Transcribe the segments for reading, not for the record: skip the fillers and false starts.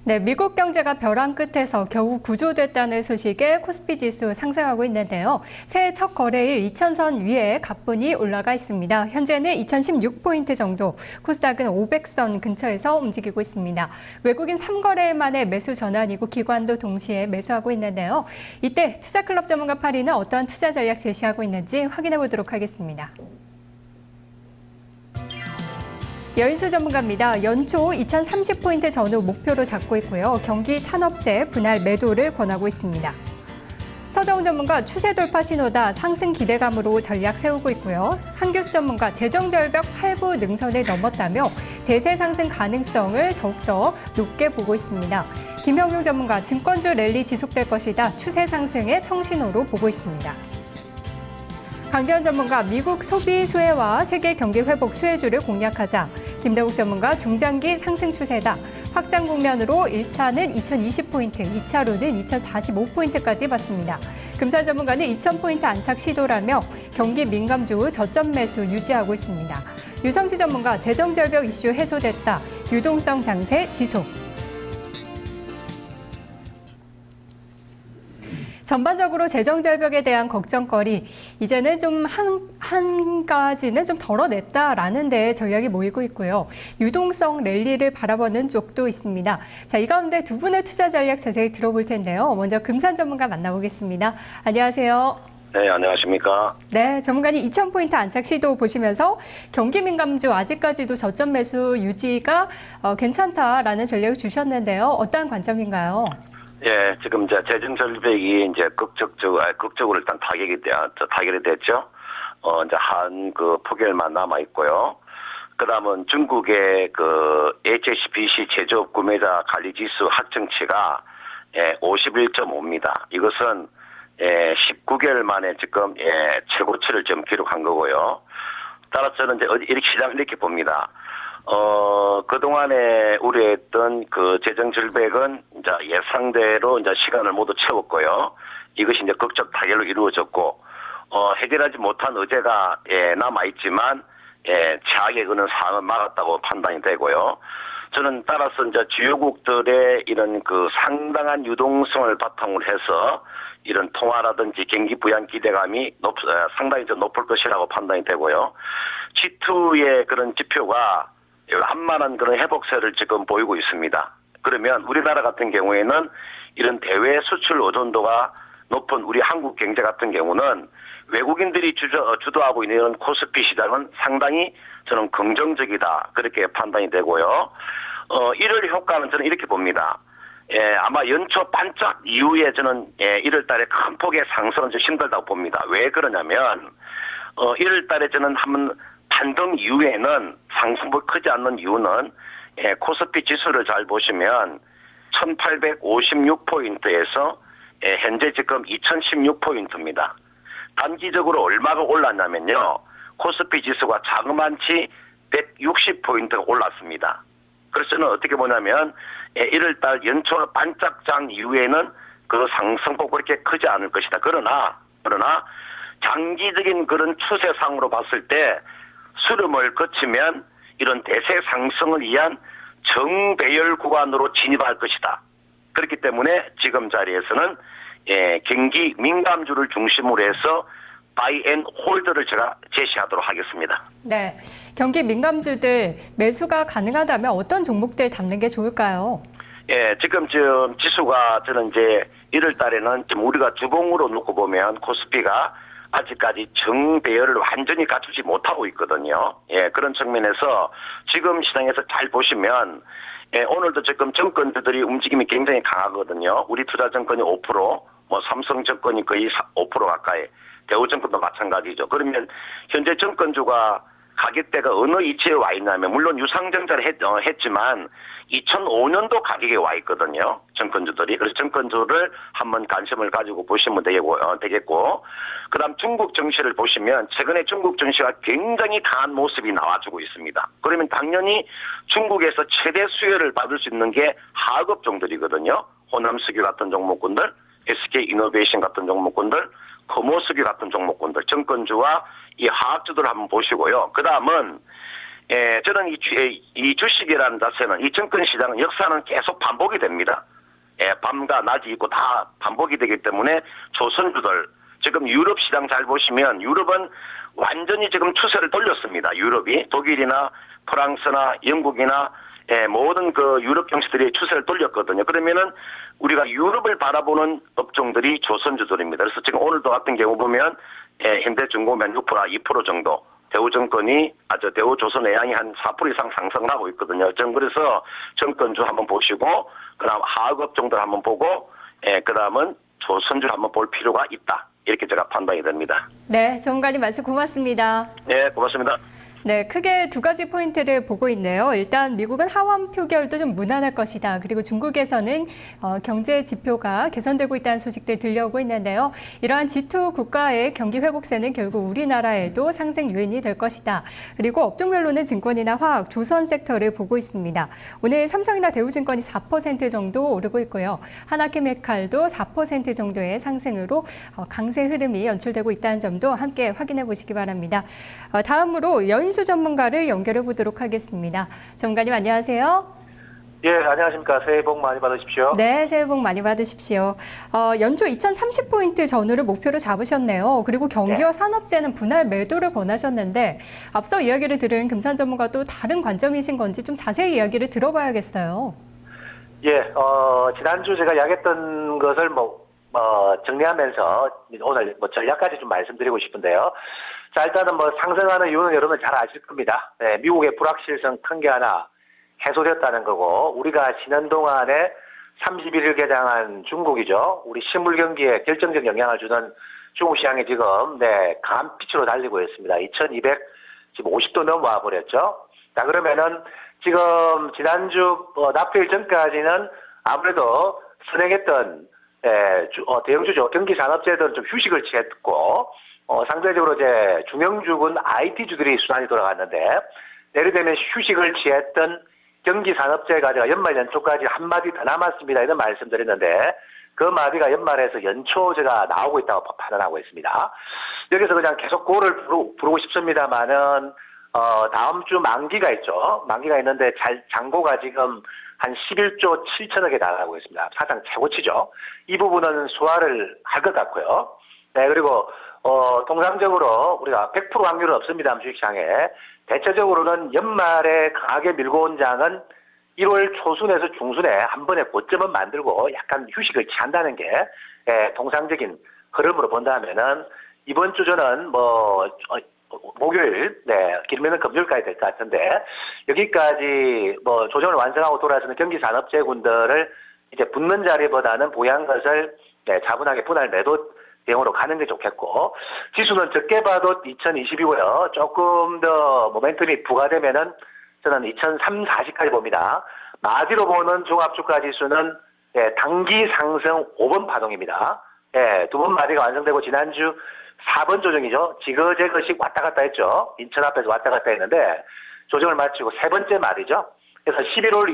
네, 미국 경제가 벼랑 끝에서 겨우 구조됐다는 소식에 코스피 지수 상승하고 있는데요. 새해 첫 거래일 2000선 위에 가뿐히 올라가 있습니다. 현재는 2016포인트 정도, 코스닥은 500선 근처에서 움직이고 있습니다. 외국인 3거래일 만에 매수 전환이고 기관도 동시에 매수하고 있는데요. 이때 투자클럽 전문가 8위는 어떠한 투자 전략 제시하고 있는지 확인해 보도록 하겠습니다. 여인수 전문가입니다. 연초 2030포인트 전후 목표로 잡고 있고요. 경기 산업재 분할 매도를 권하고 있습니다. 서정훈 전문가 추세 돌파 신호다 상승 기대감으로 전략 세우고 있고요. 한교수 전문가 재정절벽 8부 능선을 넘었다며 대세 상승 가능성을 더욱더 높게 보고 있습니다. 김형용 전문가 증권주 랠리 지속될 것이다 추세 상승의 청신호로 보고 있습니다. 강재현 전문가 미국 소비 수혜와 세계 경기 회복 수혜주를 공략하자. 김대국 전문가 중장기 상승 추세다. 확장 국면으로 1차는 2020포인트, 2차로는 2045포인트까지 봤습니다. 금산 전문가는 2000포인트 안착 시도라며 경기 민감주 저점 매수 유지하고 있습니다. 유성시 전문가 재정절벽 이슈 해소됐다. 유동성 장세 지속. 전반적으로 재정절벽에 대한 걱정거리, 이제는 좀 한 가지는 좀 덜어냈다라는 데 전략이 모이고 있고요. 유동성 랠리를 바라보는 쪽도 있습니다. 자, 이 가운데 두 분의 투자 전략 자세히 들어볼 텐데요. 먼저 금산 전문가 만나보겠습니다. 안녕하세요. 네, 안녕하십니까. 네, 전문가님 2000포인트 안착 시도 보시면서 경기 민감주 아직까지도 저점 매수 유지가 괜찮다라는 전략을 주셨는데요. 어떠한 관점인가요? 예, 지금 이제 재정 절벽이 이제 극적으로 일단 타결이 됐죠. 이제 한 포결만 남아 있고요. 그다음은 중국의 HSBC 제조업 구매자 관리 지수 하청치가 51.5입니다. 이것은 19개월 만에 지금 최고치를 좀 기록한 거고요. 따라서 저는 이제 이렇게 시장을 이렇게 봅니다. 그동안에 우려했던 재정 절벽은 이제 예상대로 이제 시간을 모두 채웠고요. 이것이 이제 극적 타결로 이루어졌고, 해결하지 못한 의제가 남아있지만, 최악의 그런 상황을 막았다고 판단이 되고요. 저는 따라서 이제 주요국들의 이런 상당한 유동성을 바탕으로 해서 이런 통화라든지 경기 부양 기대감이 상당히 좀 높을 것이라고 판단이 되고요. G2의 그런 지표가 한만한 그런 회복세를 지금 보이고 있습니다. 그러면 우리나라 같은 경우에는 이런 대외 수출 의존도가 높은 우리 한국 경제 같은 경우는 외국인들이 주도하고 있는 이런 코스피 시장은 상당히 저는 긍정적이다. 그렇게 판단이 되고요. 1월 효과는 저는 이렇게 봅니다. 아마 연초 반짝 이후에 저는 1월 달에 큰 폭의 상승은 좀 힘들다고 봅니다. 왜 그러냐면 1월 달에 저는 한번 반등 이후에는 상승폭이 크지 않는 이유는 코스피 지수를 잘 보시면 1856포인트에서 현재 지금 2016포인트입니다. 단기적으로 얼마가 올랐냐면요. 코스피 지수가 자그만치 160포인트가 올랐습니다. 그래서 저는 어떻게 보냐면 1월달 연초 반짝장 이후에는 그 상승폭 그렇게 크지 않을 것이다. 그러나 장기적인 그런 추세상으로 봤을 때 수렴을 거치면 이런 대세 상승을 위한 정배열 구간으로 진입할 것이다. 그렇기 때문에 지금 자리에서는 경기 민감주를 중심으로 해서 바이 앤 홀드를 제가 제시하도록 하겠습니다. 네, 경기 민감주들 매수가 가능하다면 어떤 종목들 담는 게 좋을까요? 지금 지수가 저는 이제 1월 달에는 지금 우리가 주봉으로 놓고 보면 코스피가 아직까지 정배열을 완전히 갖추지 못하고 있거든요. 그런 측면에서 지금 시장에서 잘 보시면 오늘도 지금 정권주들이 움직임이 굉장히 강하거든요. 우리 투자증권이 5%, 삼성증권이 거의 5% 가까이, 대우증권도 마찬가지죠. 그러면 현재 정권주가 가격대가 어느 위치에 와 있냐면 물론 유상증자를 했지만 2005년도 가격에 와 있거든요. 정권주들이. 그래서 정권주를 한번 관심을 가지고 보시면 되겠고 그다음 중국 증시를 보시면 최근에 중국 증시가 굉장히 강한 모습이 나와주고 있습니다. 그러면 당연히 중국에서 최대 수혜를 받을 수 있는 게 하급종들이거든요. 호남석유 같은 종목군들, SK이노베이션 같은 종목군들, 금호석유 같은 종목군들, 정권주와 이 하학주들을 한번 보시고요. 그 다음은 저는 이 주식이라는 자체는 이 증권 시장은 역사는 계속 반복이 됩니다. 밤과 낮이 있고 다 반복이 되기 때문에 조선주들 지금 유럽 시장 잘 보시면 유럽은 완전히 지금 추세를 돌렸습니다. 유럽이 독일이나 프랑스나 영국이나 모든 그 유럽 경제들이 추세를 돌렸거든요. 그러면은 우리가 유럽을 바라보는 업종들이 조선주들입니다. 그래서 지금 오늘도 같은 경우 보면 현대중공업 6% 2% 정도, 대우증권이 대우조선해양이 한 4% 이상 상승을 하고 있거든요. 전 그래서 정권주 한번 보시고 그다음 하급 업종들 한번 보고 그다음은 조선주를 한번 볼 필요가 있다. 이렇게 제가 판단이 됩니다. 네, 전문가님 말씀 고맙습니다. 네, 고맙습니다. 네, 크게 두 가지 포인트를 보고 있네요. 일단 미국은 하원 표결도 좀 무난할 것이다. 그리고 중국에서는 경제 지표가 개선되고 있다는 소식들 들려오고 있는데요. 이러한 G2 국가의 경기 회복세는 결국 우리나라에도 상승 요인이 될 것이다. 그리고 업종별로는 증권이나 화학, 조선 섹터를 보고 있습니다. 오늘 삼성이나 대우증권이 4% 정도 오르고 있고요. 하나케미칼도 4% 정도의 상승으로 강세 흐름이 연출되고 있다는 점도 함께 확인해 보시기 바랍니다. 다음으로 여인수 전문가를 연결해 보도록 하겠습니다. 전문가님 안녕하세요. 예, 안녕하십니까. 새해 복 많이 받으십시오. 네, 새해 복 많이 받으십시오. 연초 2030포인트 전후를 목표로 잡으셨네요. 그리고 경기와 산업재는 분할 매도를 권하셨는데 앞서 이야기를 들은 금산 전문가 또 다른 관점이신 건지 좀 자세히 이야기를 들어봐야겠어요. 예, 지난주 제가 이야기했던 것을 정리하면서 오늘 전략까지 좀 말씀드리고 싶은데요. 자, 일단은 상승하는 이유는 여러분 잘 아실 겁니다. 네, 미국의 불확실성 큰 게 하나 해소됐다는 거고, 우리가 지난 동안에 31일 개장한 중국이죠. 우리 실물 경기에 결정적 영향을 주는 중국 시장이 지금 강한 빛으로 달리고 있습니다. 2250도 넘어와 버렸죠. 자, 그러면은 지금 지난주 납표일 전까지는 아무래도 선행했던 대형주죠. 경기산업재들은 좀 휴식을 취했고, 상대적으로 이제 중형주군 IT주들이 순환이 돌아갔는데, 예를 들면 휴식을 취했던 경기산업재가 제가 연말 연초까지 한마디 더 남았습니다. 이런 말씀드렸는데, 그 마디가 연말에서 연초 제가 나오고 있다고 판단하고 있습니다. 여기서 그냥 계속 고를 부르고 싶습니다만은, 다음 주 만기가 있죠. 만기가 있는데 잔고가 지금 한 11조 7천억에 달하고 있습니다. 사상 최고치죠. 이 부분은 소화를 할 것 같고요. 네, 그리고 통상적으로 우리가 100% 확률은 없습니다. 주식시장에. 대체적으로는 연말에 강하게 밀고 온 장은 1월 초순에서 중순에 한 번에 고점은 만들고 약간 휴식을 취한다는 게 통상적인 흐름으로 본다면은 이번 주 저는 목요일, 길면은 금요일까지 될 것 같은데, 여기까지 조정을 완성하고 돌아서는 경기산업재군들을 이제 붙는 자리보다는 보유한 것을 차분하게 분할 매도 대응으로 가는 게 좋겠고, 지수는 적게 봐도 2020이고요. 조금 더 모멘텀이 부과되면은 저는 2340까지 봅니다. 마디로 보는 종합주가 지수는 단기 상승 5번 파동입니다. 두 번 마디가 완성되고 지난주 4번 조정이죠. 지그재그씩 왔다 갔다 했죠. 인천 앞에서 왔다 갔다 했는데 조정을 마치고 세 번째 마디죠. 그래서 11월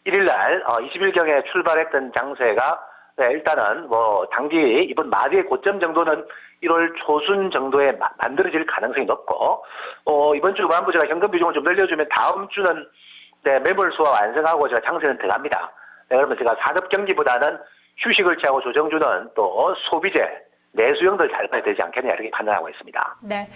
21일 날 20일경에 출발했던 장세가 일단은 단기 이번 마디의 고점 정도는 1월 초순 정도에 만들어질 가능성이 높고, 이번 주 후반부 제가 현금 비중을 좀 늘려주면 다음 주는 매물 소화 완성하고 제가 장세는 들어갑니다. 그러면 제가 산업 경기보다는 휴식을 취하고 조정주는 또 소비재, 내수형들 잘 봐야 되지 않겠냐 이렇게 판단하고 있습니다. 네,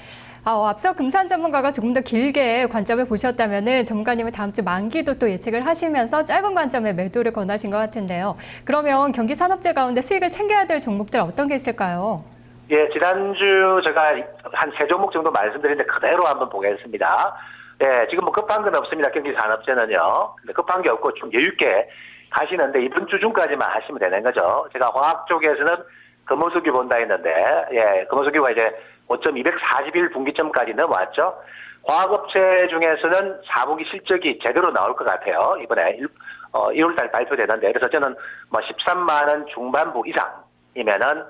앞서 금산 전문가가 조금 더 길게 관점을 보셨다면은 전문가님은 다음 주 만기도 또 예측을 하시면서 짧은 관점에 매도를 권하신 것 같은데요. 그러면 경기 산업재 가운데 수익을 챙겨야 될 종목들 어떤 게 있을까요? 예, 지난주 제가 한 3종목 정도 말씀드렸는데 그대로 한번 보겠습니다. 예, 지금 급한 건 없습니다. 경기 산업재는요. 근데 급한 게 없고 좀 여유 있게 가시는데 이번 주 중까지만 하시면 되는 거죠. 제가 화학 쪽에서는 금호석유 본다 했는데, 금호석유가 이제 5.241 분기점까지 넘어왔죠. 화학업체 중에서는 4분기 실적이 제대로 나올 것 같아요. 이번에 1월달 발표되는데, 그래서 저는 13만 원 중반부 이상이면은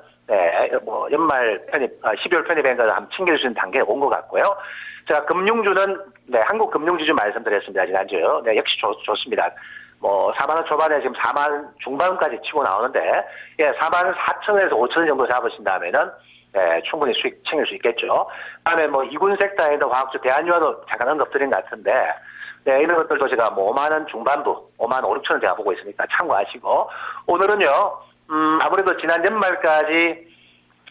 연말 편입, 12월 편입한 걸 한번 챙길 수 있는 단계에 온 것 같고요. 제가 금융주는 한국 금융주주 말씀드렸습니다. 지난주요. 역시 좋습니다. 4만 원 초반에 지금 4만 중반까지 치고 나오는데, 4만 4천에서 5천 정도 잡으신다면은, 네, 충분히 수익 챙길 수 있겠죠. 다음에 뭐 이군 섹터에도 화학주 대한유화도 잠깐 언급드린 것 같은데, 네, 이런 것들도 제가 뭐 5만 원 중반부, 5만 5, 6천 원 제가 보고 있으니까 참고하시고, 오늘은요, 아무래도 지난 연말까지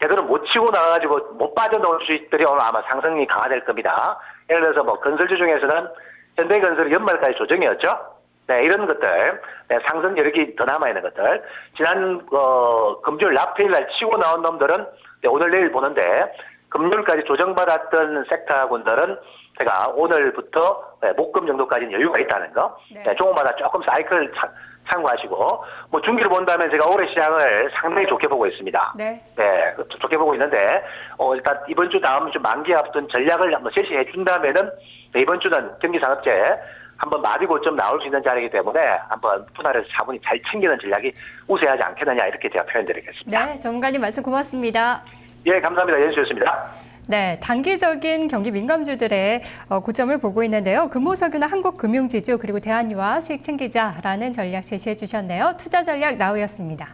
제대로 못 치고 나가가지고 못 빠져나올 수익들이 오늘 아마 상승이 강화될 겁니다. 예를 들어서 뭐 건설주 중에서는 현대건설이 연말까지 조정이었죠. 네, 이런 것들, 네, 상승 여력이 더 남아있는 것들. 지난, 금주일 라페일 날 치고 나온 놈들은 네, 오늘 내일 보는데, 금요일까지 조정받았던 섹터군들은 제가 오늘부터 네, 목금 정도까지는 여유가 있다는 거. 네. 네, 조금마다 조금 사이클 참고하시고, 뭐 중기를 본다면 제가 올해 시장을 상당히 좋게 보고 있습니다. 네. 네, 좋게 보고 있는데, 일단 이번 주 다음 주 만기 앞둔 전략을 한번 제시해 준다면은, 네, 이번 주는 경기산업재 한번 마디 고점 나올 수 있는 자리이기 때문에 한번 분할해서 차분히 잘 챙기는 전략이 우세하지 않겠느냐 이렇게 제가 표현드리겠습니다. 네, 전문가님 말씀 고맙습니다. 예, 감사합니다. 연수였습니다. 네, 단기적인 경기 민감주들의 고점을 보고 있는데요. 금호석유나 한국금융지주 그리고 대한유화 수익 챙기자라는 전략 제시해 주셨네요. 투자 전략 나우였습니다.